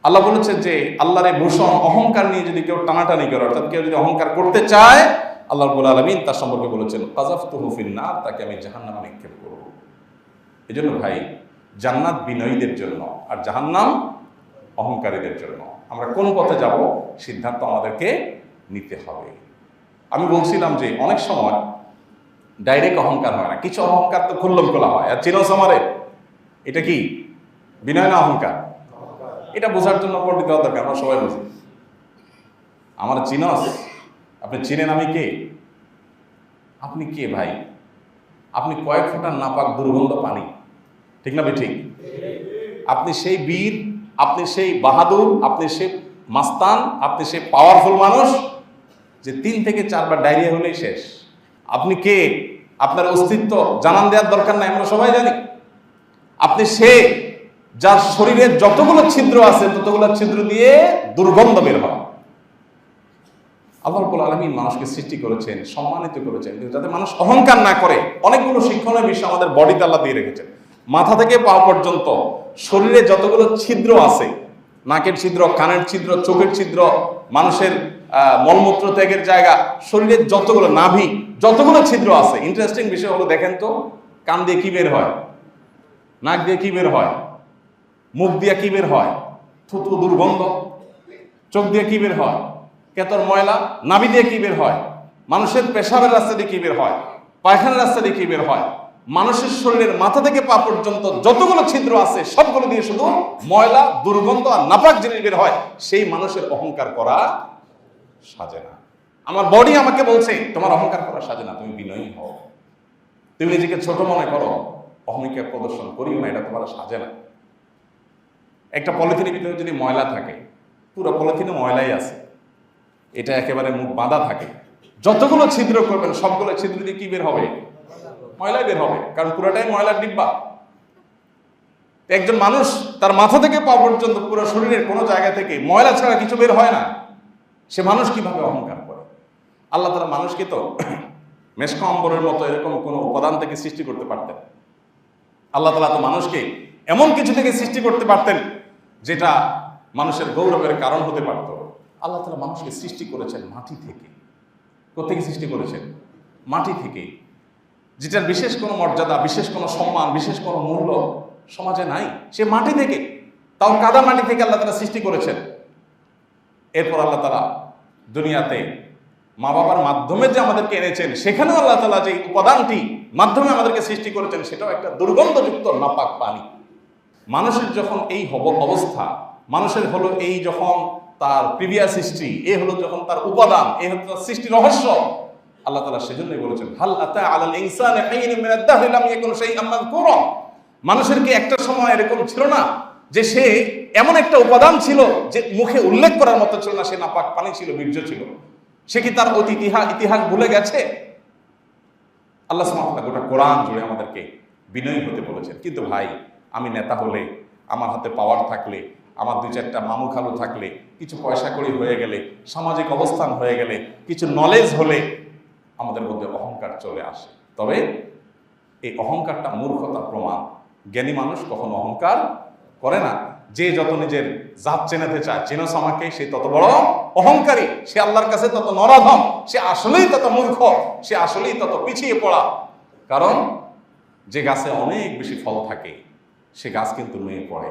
আল্লাহ বলেছেন যে আল্লাহর এই ভূষণ অহংকার নিয়ে যদি কেউ টানাটানি করে, অর্থাৎ কেউ যদি অহংকার করতে চায়, আল্লাহ রাব্বুল আলামিন তার সম্পর্কে বলেছেন, কাযাফতুহু ফিন-নার, তাকে আমি জাহান্নামে নিক্ষেপ করব। এজন্য ভাই, জান্নাত বিনয়ীদের জন্য আর জাহান্নাম অহংকারীদের জন্য। আমরা কোন পথে যাব সিদ্ধান্ত আমাদেরকে নিতে হবে। আমি বলছিলাম যে অনেক সময় ডাইরেক্ট অহংকার হয় না, কিছু অহংকার তো খুল্লম খোলা হয়। আর চিনোস আমারে, এটা কি বিনয় না অহংকার? এটা বোঝার জন্য পণ্ডিত হওয়ার দরকার, আমরা সবাই বুঝি। আমার চিনস, আপনি চিনেন আমি কে? আপনি কে ভাই? আপনি কয়েক ফোঁটার নাপাক দুর্গন্ধ পানি, ঠিক না ঠিক? আপনি সেই বীর, আপনি সেই বাহাদুর, আপনি সেই মাস্তান, আপনি সেই পাওয়ারফুল মানুষ যে 3 থেকে 4 বার ডায়রিয়া হলেই শেষ। আপনি কে? আপনার অস্তিত্ব জানান দেওয়ার দরকার নাই, আমরা সবাই জানি। আপনি সে যার শরীরে যতগুলো ছিদ্র আছে ততগুলো ছিদ্র দিয়ে দুর্গন্ধ বের হয়। আল্লাহ রাব্বুল আলামিন মানুষকে সৃষ্টি করেছেন, সম্মানিত করেছেন যাতে মানুষ অহংকার না করে। অনেকগুলো শিক্ষণীয় বিষয় আমাদের বডিতে আল্লাহ দিয়ে রেখেছেন। মাথা থেকে পা পর্যন্ত শরীরে যতগুলো ছিদ্র আছে, নাকের ছিদ্র, কানের ছিদ্র, চোখের ছিদ্র, মানুষের মলমূত্র ত্যাগের জায়গা, শরীরের যতগুলো নাভি, যতগুলো ছিদ্র আছে। ইন্টারেস্টিং বিষয় হলো, দেখেন তো, কান দিয়ে কি বের হয়, নাক দিয়ে কি বের হয়, মুখ দিয়ে কি বের হয়, থুতু দুর্গন্ধ, চোখ দিয়ে কি বের হয়, কেতর ময়লা, নাভি দিয়ে কি বের হয়, মানুষের পেশাবের রাস্তা দিয়ে কি বের হয়, পায়খানার রাস্তা দিয়ে কি বের হয়। মানুষের শরীরের মাথা থেকে পা পর্যন্ত যতগুলো ছিদ্র আছে সবগুলো দিয়ে শুধু ময়লা, দুর্গন্ধ আর নাপাক জিনিস বের হয়। সেই মানুষের অহংকার করা সাজে না। আমার বডি আমাকে বলছে তোমার অহংকার করা সাজে না, তুমি বিনয়ী হও, তুমি নিজেকে ছোট মনে করো, অহমিকা প্রদর্শন করিও না, এটা তোমার সাজে না। একটা পলিথিনের ভিতরে যদি ময়লা থাকে, পুরো পলিথিনে ময়লাই আছে, এটা একেবারে মুখ বাঁধা থাকে, যতগুলো ছিদ্র করবেন সবগুলো ছিদ্র দিয়ে কি বের হবে? ময়লাই বের হবে, কারণ পুরোটাই ময়লার ডিব্বা। একজন মানুষ তার মাথা থেকে পা পর্যন্ত পুরো শরীরের কোনো জায়গা থেকে ময়লা ছাড়া কিছু বের হয় না, সে মানুষ কিভাবে অহংকার করে? আল্লাহ তাআলা মানুষকে তো মেশকা অম্বরের মতো এরকম কোনো উপাদান থেকে সৃষ্টি করতে পারতেন। আল্লাহ তাআলা তো মানুষকে এমন কিছু থেকে সৃষ্টি করতে পারতেন যেটা মানুষের গৌরবের কারণ হতে পারত। আল্লাহ তাআলা মানুষকে সৃষ্টি করেছেন মাটি থেকে। কোত্থেকে সৃষ্টি করেছেন? মাটি থেকে, যেটার বিশেষ কোনো মর্যাদা, বিশেষ কোনো সম্মান, বিশেষ কোনো মূল্য সমাজে নাই। সে মাটি থেকে, তাও কাদা মাটি থেকে আল্লাহ তাআলা সৃষ্টি করেছেন। এরপর আল্লাহ তাআলা দুনিয়াতে মা বাবার মাধ্যমে যে আমাদেরকে এনেছেন, সেখানেও আল্লাহ তাআলা যে উপাদানটি মাধ্যমে আমাদেরকে সৃষ্টি করেছেন সেটাও একটা দুর্গন্ধযুক্ত নাপাক পানি। মানুষের যখন এই অবস্থা, মানুষের হলো এই যখন তার প্রিভিয়াস হিস্ট্রি, এ হলো যখন তার উপাদান, এ হলো তার সৃষ্টি রহস্য, আল্লাহ তাআলা সেজন্যই বলেছেন, হাল আতা আলাল ইনসানি হিনুম মিনাদ দাহরি লাম ইয়াকুন শাইআন মাযকুরা। মানুষের কি একটা সময় এরকম ছিল না যে সে এমন একটা উপাদান ছিল যে মুখে উল্লেখ করার মতো ছিল না? সে নাপাক পানি ছিল, বীর্য ছিল। সে কি তার ইতিহাস ভুলে গেছে? আল্লাহ সুবহানাহু ওয়া তাআলা গোটা কোরআন জুড়ে আমাদেরকে বিনয়ী হতে বলেছেন। কিন্তু ভাই, আমি নেতা হলে, আমার হাতে পাওয়ার থাকলে, আমার 2-4টা মামু খালু থাকলে, কিছু পয়সা কড়ি হয়ে গেলে, সামাজিক অবস্থান হয়ে গেলে, কিছু নলেজ হলে আমাদের মধ্যে অহংকার চলে আসে। তবে এই অহংকারটা মূর্খতার প্রমাণ। জ্ঞানী মানুষ কখনো অহংকার করে না। যে যত নিজের জাত চেনাতে চায়, চেনস আমাকে, সে তত বড় অহংকারী, সে আল্লাহর কাছে তত নরাধম, সে আসলেই তত মূর্খ, সে আসলেই তত পিছিয়ে পড়া। কারণ যে গাছে অনেক বেশি ফল থাকে সে গাছ কিন্তু নুয়ে পড়ে।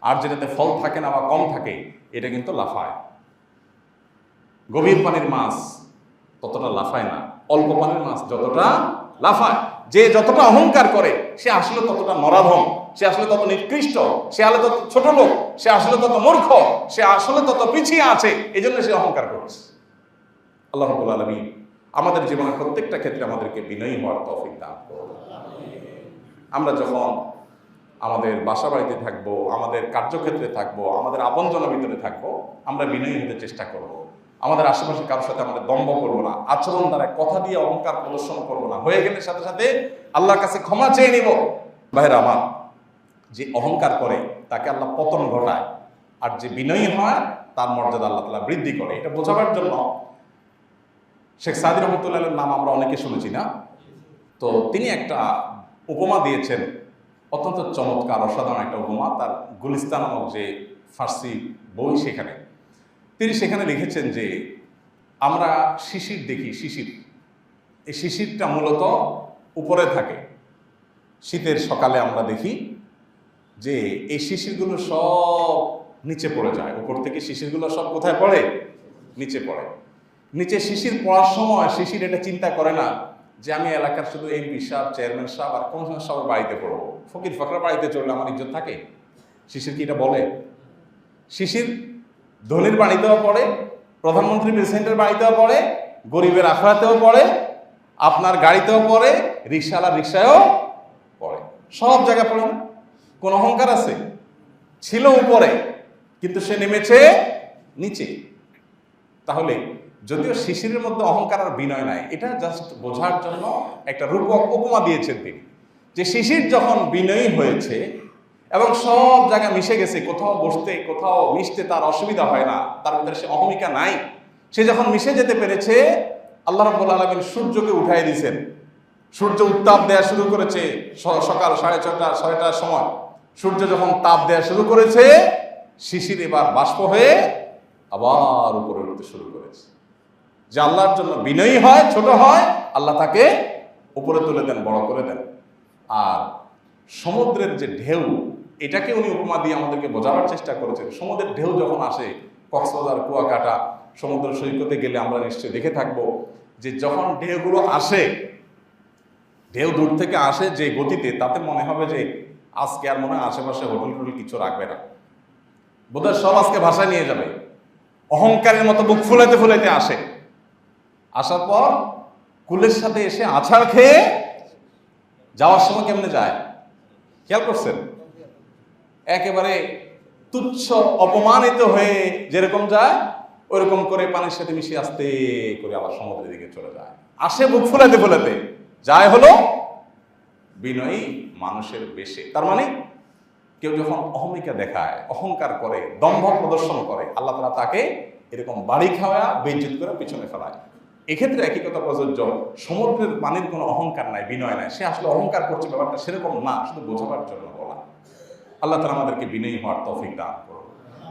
আর যেটাতে ফল থাকে না বা কম থাকে এটা কিন্তু লাফায়। গভীর পানির মাছ ততটা লাফায় না, অল্প পানির মাছ যতটা লাফায়। যে যতটা অহংকার করে সে আসলে ততটা নরাধম, সে আসলে তত নিকৃষ্ট, সে আসলে তত ছোট লোক, সে আসলে তত মূর্খ, সে আসলে তত পিছিয়ে আছে, এই জন্য সে অহংকার করছে। আল্লাহ রাব্বুল আলামিন আমাদের জীবনের প্রত্যেকটা ক্ষেত্রে আমাদেরকে বিনয়ী হওয়ার তৌফিক দান করুন। আমরা যখন আমাদের বাসা বাড়িতে থাকবো, আমাদের কার্যক্ষেত্রে থাকবো, আমাদের আপনজনের ভিতরে থাকবো, আমরা বিনয়ী হতে চেষ্টা করব। আমাদের আশেপাশে কারোর সাথে আমাদের দম্ভ করবো না, আচরণ দ্বারা কথা দিয়ে অহংকার প্রদর্শন করবো না, হয়ে গেলে সাথে সাথে আল্লাহর কাছে ক্ষমা চেয়ে নিব। ভাইরা আমার, যে অহংকার করে তাকে আল্লাহ পতন ঘটায়, আর যে বিনয়ী হয় তার মর্যাদা আল্লাহ তাআলা বৃদ্ধি করে। এটা বোঝাবার জন্য শেখ সাদি রহমতুল্লাহের নাম আমরা অনেকে শুনেছি না? তো তিনি একটা উপমা দিয়েছেন, অত্যন্ত চমৎকার অসাধারণ একটা উপমা। তার গুলিস্তান নামক যে ফার্সি বই, তিনি সেখানে লিখেছেন যে আমরা শিশির দেখি, শিশির, এই শিশিরটা মূলত উপরে থাকে। শীতের সকালে আমরা দেখি যে এই শিশিরগুলো সব নিচে পড়ে যায়। উপর থেকে শিশিরগুলো সব কোথায় পড়ে? নিচে পড়ে। নিচে শিশির পড়ার সময় শিশির এটা চিন্তা করে না যে আমি এলাকার শুধু এমপি সাহেব, চেয়ারম্যান সাহেব আর কমিশনার সাহেবের বাড়িতে পড়বো, ফকির ফকরের বাড়িতে চললে আমার ইজ্জত থাকে। শিশির কি এটা বলে? শিশির ধনীর বাড়িতেও পড়ে, প্রধানমন্ত্রী প্রেসিডেন্টের বাড়িতেও পড়ে, গরিবের আখড়াতেও পড়ে, আপনার গাড়িতেও পড়ে, রিক্সাওয়ালার রিক্সায়ও পড়ে, সব জায়গায় পড়ে না? কোন অহংকার আছে? ছিল উপরে, কিন্তু সে নেমেছে নিচে। তাহলে যদিও শিশিরের মধ্যে অহংকার আর বিনয় নাই, এটা জাস্ট বোঝার জন্য একটা রূপক উপমা দিয়েছেন তিনি, যে শিশির যখন বিনয়ী হয়েছে এবং সব জায়গায় মিশে গেছে, কোথাও বসতে কোথাও মিশতে তার অসুবিধা হয় না, তার ভিতরে সে অহমিকা নাই, সে যখন মিশে যেতে পেরেছে, আল্লাহ রাব্বুল আলামিন সূর্যকে উঠাই দিয়েছেন। সূর্য উত্তাপ দেওয়া শুরু করেছে সকাল 6:30 6টার সময়। সূর্য যখন তাপ দেওয়া শুরু করেছে, শিশির এবার বাষ্প হয়ে আবার উপরে উঠতে শুরু করেছে। যে আল্লাহর জন্য বিনয়ী হয়, ছোট হয়, আল্লাহ তাকে উপরে তুলে দেন, বড় করে দেন। আর সমুদ্রের যে ঢেউ, এটাকে উনি উপমা দিয়ে আমাদেরকে বোঝাবার চেষ্টা করেছেন। সমুদ্রের ঢেউ যখন আসে, কক্সবাজার, কুয়াকাটা সমুদ্র সৈকতে গেলে আমরা নিশ্চয়ই দেখে থাকবো যে যখন ঢেউগুলো আসে, ঢেউ দূর থেকে আসে যে গতিতে, তাতে মনে হবে যে আজকে আর মনে হয় আশেপাশে হোটেল টোটেল কিছু রাখবে না, বোধহয় সব আজকে ভাষায় নিয়ে যাবে। অহংকারের মতো বুক ফুলাইতে ফুলাইতে আসে, আসার পর কুলের সাথে এসে আছাড় খেয়ে যাওয়ার সময় কেমনে যায় খেয়াল করছেন? একেবারে তুচ্ছ অপমানিত হয়ে যেরকম যায়, ওইরকম করে পানির সাথে মিশে আস্তে করে আবার সমুদ্রের দিকে চলে যায়। আসে বুক ফুলাইতে ফুলাইতে, যায় হলো বিনয়ী মানুষের বেশে। তার মানে কেউ যখন অহমিকা দেখায়, অহংকার করে, দম্ভ প্রদর্শন করে, আল্লাহ তাআলা তাকে এরকম বাড়ি খাওয়া, বেইজ্জত করে পিছনে ফেলায়। এক্ষেত্রে একই কথা প্রযোজ্য। সমুদ্রের পানির কোনো অহংকার নাই, বিনয় নাই, সে আসলে অহংকার করছে ব্যাপারটা সেরকম না, শুধু বোঝাবার জন্য বলা। আল্লাহ তাআলা আমাদেরকে বিনয়ী হওয়ার তৌফিক দান করুন।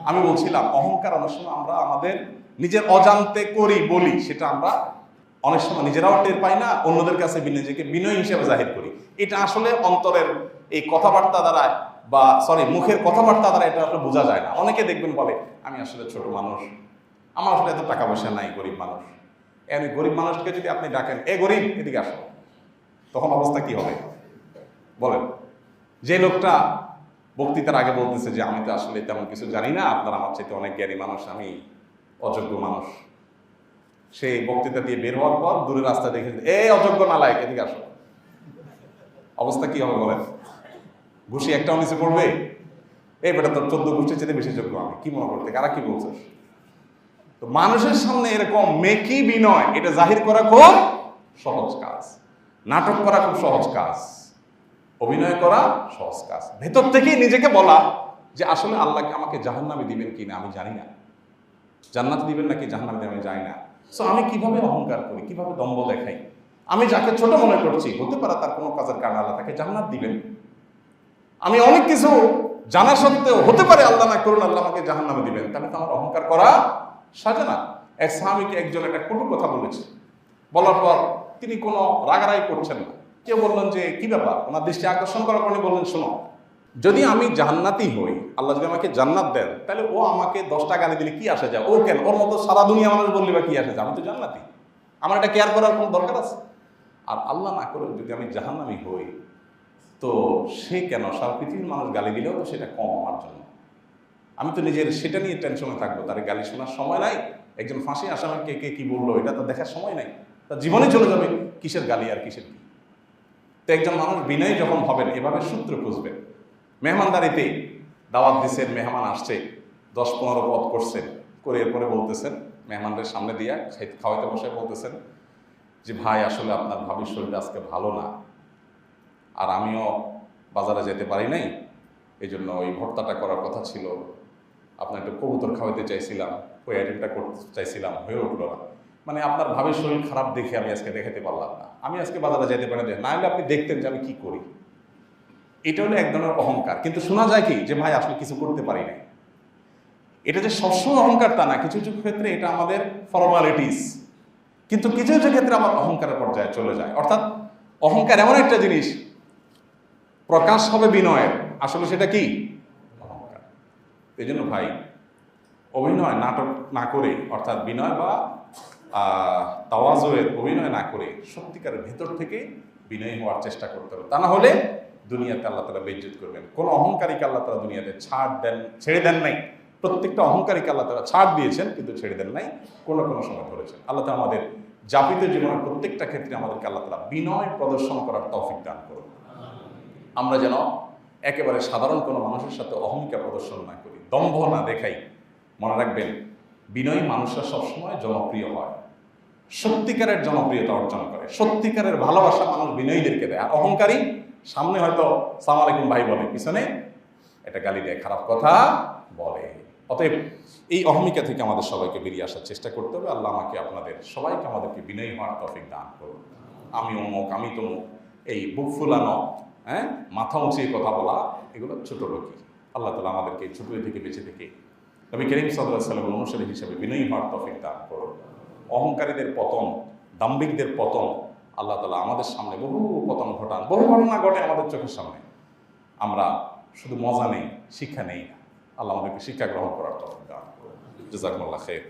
আমি বলছিলাম অহংকার অনেক সময় আমরা আমাদের নিজের অজান্তে করি, বলি, সেটা আমরা অনেক সময় নিজেরাও টের পাই না, অন্যদের কাছে নিজেকে বিনয়ী হিসেবে জাহির করি। এটা আসলে অন্তরের এই কথাবার্তা দ্বারা বা মুখের কথাবার্তা দ্বারা এটা আসলে বোঝা যায় না। অনেকে দেখবেন বলে আমি আসলে ছোট মানুষ, আমার আসলে এত টাকা পয়সা নাই, গরিব মানুষ। এই গরিব মানুষকে যদি আপনি ডাকেন, এ গরিব এদিকে আসো, তখন অবস্থা কি হবে বলেন? যে লোকটা বক্তৃতার আগে বলতেছে যে আমি তো আসলে তেমন কিছু জানি না, আপনারা আমার চাইতে অনেক জ্ঞানী মানুষ, আমি অযোগ্য মানুষ, সেই বক্তৃতা দিয়ে বের হওয়ার পর দূরের রাস্তা দেখে এই অযোগ্য নালায়েক এদিকে আসো, অবস্থা কি হবে বলেন? ঘুষি একটাও নিচে পড়বে? এই বেটা তোর 14 গোষ্ঠীর চেয়ে বেশি যোগ্য আমি, কি মনে করতে, কারা কি বলছিস? তো মানুষের সামনে এরকম মেকি বিনয়, এটা জাহির করা খুব সহজ কাজ, নাটক করা খুব সহজ কাজ, অভিনয় করা সহজ কাজ। ভেতর থেকেই নিজেকে বলা যে আসলে আল্লাহকে আমাকে জাহান্নামে দিবেন কিনা আমি জানি না, জান্নাত দিবেন নাকি জাহান্নামে দিবেন আমি জানি না। সো আমি কিভাবে অহংকার করি, কিভাবে দম্ভ দেখাই, আমি যাকে ছোট মনে করছি, হতে পারে তার কোনো কাজের কারণে আল্লাহ তাকে জান্নাত দিবেন। আমি অনেক কিছু জানা সত্ত্বেও হতে পারে আল্লাহ না করুন আল্লাহ আমাকে জাহান্নামে দিবেন, তাহলে তো আমার অহংকার করা সাজে না। এক সাহাবীকে একজন একটা কটু কথা বলেছে, বলার পর তিনি কোনো রাগারাগি করছেন না। কেউ বললেন যে কি ব্যাপার, ওনার দৃষ্টি আকর্ষণ করার পর বললেন শোনো, যদি আমি জান্নাতি হই, আল্লাহ যদি আমাকে জান্নাত দেন, তাহলে ও আমাকে 10টা গালি দিলে কি আসে যায়? ও কেন, ওর মতো সারা দুনিয়া মানুষ বললে বা কি আসে যায়? আমি তো জান্নাতি, আমার এটা কেয়ার করার কোনো দরকার আছে? আর আল্লাহ না করে যদি আমি জাহান্নামী হই, তো সে কেন, সারা পৃথিবীর মানুষ গালি দিলেও তো সেটা কম আমার জন্য। আমি তো নিজের সেটা নিয়ে টেনশনে থাকবো, তার গালি শোনার সময় নাই। একজন ফাঁসি আসামিকে কে কি বললো এটা তো দেখার সময় নাই, তার জীবনে চলে যাবে কিসের গালি আর কিসের কি। তো একজন মানুষ বিনয়ী যখন হবেন, এভাবে সূত্র খুঁজবেন। মেহমানদারিতে দাওয়াত দিচ্ছেন, মেহমান আসছে, 10-15 পদ করছেন, করে এরপরে বলতেছেন, মেহমানদের সামনে দিয়ে খাওয়াইতে বসে বলতেছেন যে ভাই আসলে আপনার ভাবির শরীরটা আজকে ভালো না, আর আমিও বাজারে যেতে পারি নাই, এই জন্য ওই ভর্তাটা করার কথা ছিল, আপনার একটু কবুতর খাওয়াইতে চাইছিলাম, ওই আইটেমটা করতে চাইছিলাম, হয়ে উঠলো না। মানে আপনার ভাবির শরীর খারাপ দেখে আমি আজকে দেখাতে পারলাম না, আমি আজকে বাজারে যেতে পারি না হলে আপনি দেখতেন যে আমি কি করি। এটা হলো এক ধরনের অহংকার। কিন্তু শোনা যায় কি যে ভাই আসলে কিছু করতে পারি না। এটা যে সবসময় অহংকার তা না, কিছু কিছু ক্ষেত্রে এটা আমাদের ফর্মালিটিস, কিন্তু কিছু কিছু ক্ষেত্রে আমার অহংকারের পর্যায়ে চলে যায়। অর্থাৎ অহংকার এমন একটা জিনিস, প্রকাশ হবে বিনয়ের, আসলে সেটা কি অহংকার। এই জন্য ভাই, অভিনয় নাটক না করে, অর্থাৎ বিনয় বা তাওয়াজুয়ের অভিনয় না করে সত্যিকারের ভেতর থেকে বিনয়ী হওয়ার চেষ্টা করতে হবে। তা না হলে দুনিয়াতে আল্লাহ তাআলা বেইজ্জত করবেন। কোন অহংকারীকে আল্লাহ তাআলা দুনিয়াতে ছেড়ে দেন নাই। প্রত্যেকটা অহংকারীকে আল্লাহ তাআলা ছাড় দিয়েছেন, কিন্তু ছেড়ে দেন নাই, কোনো কোনো সময় ধরেছেন। আল্লাহ তাআলা আমাদের যাপিত জীবনের প্রত্যেকটা ক্ষেত্রে আমাদেরকে আল্লাহ তাআলা বিনয় প্রদর্শন করার তৌফিক দান করুন। আমরা যেন একেবারে সাধারণ কোনো মানুষের সাথে অহংকার প্রদর্শন না করি, দম্ভ না দেখাই। মনে রাখবেন, বিনয়ী মানুষরা সবসময় জনপ্রিয় হয়, সত্যিকারের জনপ্রিয়তা অর্জন করে, সত্যিকারের ভালোবাসা মানুষ বিনয়ীদেরকে দেয়। আর অহংকারী সামনে হয়তো সালাম আলাইকুম ভাই বলে, পিছনে এটা গালি দেয়, খারাপ কথা বলে। অতএব এই অহমিকা থেকে আমাদের সবাইকে বেরিয়ে আসার চেষ্টা করতে হবে। আল্লাহ আমাকে আপনাদের সবাইকে আমাদেরকে বিনয়ী হওয়ার তৌফিক দান করুন। আমি অমুক, আমি তমুক, এই বুক ফুলানো, মাথা উঁচিয়ে কথা বলা, এগুলো ছোট লোকই। আল্লাহ তাআলা আমাদেরকে ছোট থেকে বেঁচে থেকে নবী করিম সাল্লাল্লাহু আলাইহি ওয়াসাল্লামের অনুসারী হিসেবে বিনয়ী হওয়ার তৌফিক দান করুন। অহংকারীদের পতন, দাম্ভিকদের পতন, আল্লাহ তাআলা আমাদের সামনে বহু পতন ঘটান, বহু ঘটনা ঘটে আমাদের চোখের সামনে। আমরা শুধু মজা নেই, শিক্ষা নেই না। আল্লাহ আমাদেরকে শিক্ষা গ্রহণ করার তৌফিক দান করুন। জাযাকুমুল্লাহ খাইর।